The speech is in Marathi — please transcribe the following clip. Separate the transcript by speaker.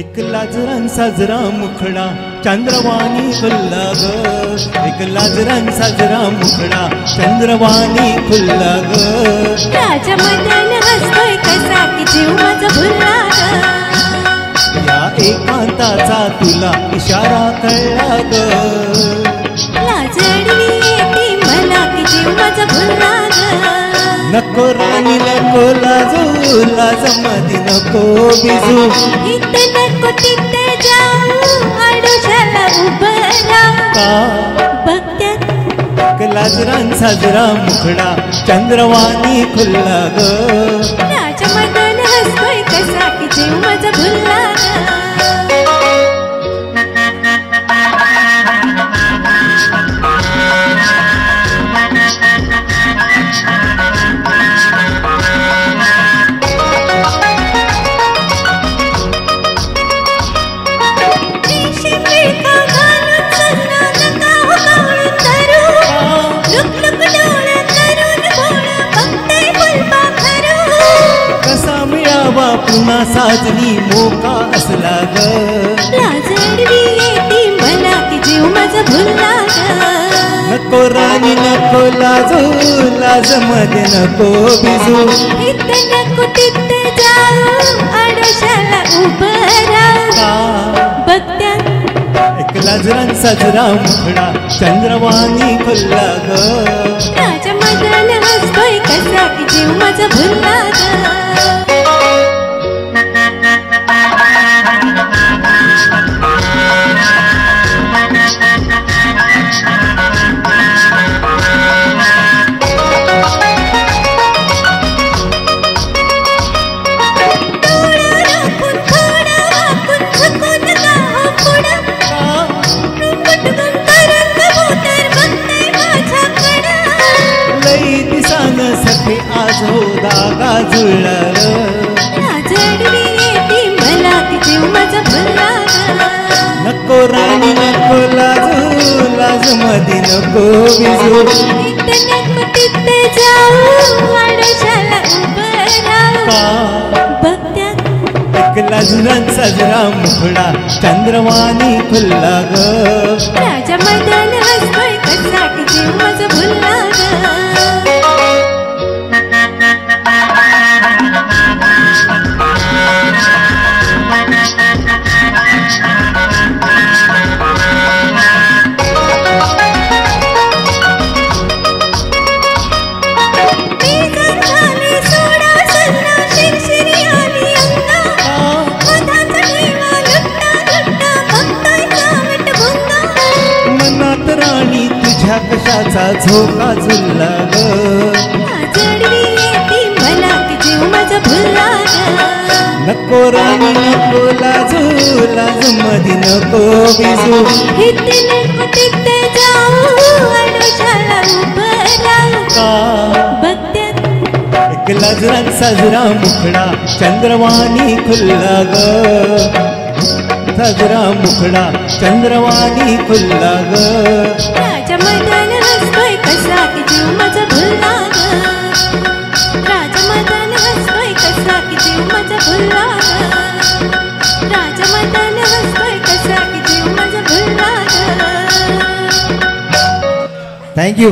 Speaker 1: एक लाजरान साजरा मुखडा चंद्रवाणी खुल्ला ग, एक लाजरान साजरा मुखडा चंद्रवाणी खुल्ला ग.
Speaker 2: राजा मदन हसतोय कसा की जीव माझा भुलला ग.
Speaker 1: या एकांताचा तुला इशारा कळला ग.
Speaker 2: लाजडली येते मला की जीव माझा भुलला ग.
Speaker 1: नको राणी नको लाजू, लाजमधी नको बिजू.
Speaker 2: इथे नको तिथे जाऊ, आडोशाला उभं राहू.
Speaker 1: का
Speaker 2: बघत्यात
Speaker 1: लाजरान साजरा मुखडा चंद्रवाणी खुल्ला ग.
Speaker 2: राजा मदन हसतोय कसा की जीव माझा भुलला ग.
Speaker 1: पुन्हा साजनी मोका असला ग.
Speaker 2: लाजडवी येते मला की जीव माझा भुलला ग.
Speaker 1: नको राणी नको लाजू, लाजमध्ये नको बिजू.
Speaker 2: इथे नको तिथे जाऊ, आडोशाला उभं राहू. बघत्यात
Speaker 1: एक लाजरान साजरा मुखडा चंद्रवाणी खुल्ला ग.
Speaker 2: राजा मदन हसतोय कसा की जीव माझा भुलला ग.
Speaker 1: आज हो दागा जुळला.
Speaker 2: लाजडवी येते मला की जीव माझा भुलला ग.
Speaker 1: नको राणी नको लाजू, लाजमध्ये नको बिजू.
Speaker 2: इथे नको तिथे जाऊ, आडोशाला उभं राहू. बघत्यात
Speaker 1: एक लाजरान साजरा मुखडा चंद्रवाणी खुल्ला ग.
Speaker 2: राजा मदन हसतोय कसा की जीव माझा भुलला ग.
Speaker 1: कशाचा झोका झुलला ग.
Speaker 2: लाजडवी येते मला की जीव माझा भुलला ग.
Speaker 1: नको राणी नको लाजू, लाजमधी नको बिजू.
Speaker 2: इथे नको तिथे जाऊ, आडोशाला उभं राहू.
Speaker 1: का
Speaker 2: बघत्यात
Speaker 1: एक लाजरान साजरा मुखडा चंद्रवाणी खुल्ला ग. साजरा मुखडा चंद्रवाणी खुल्ला ग.
Speaker 2: राजा मदन हसतोय कसा की जीव माझा भुलला ग. राजा मदन हसतोय कसा की जीव माझा भुलला ग. राजा मदन हसतोय कसा की जीव माझा भुलला ग.
Speaker 1: थँक्यू.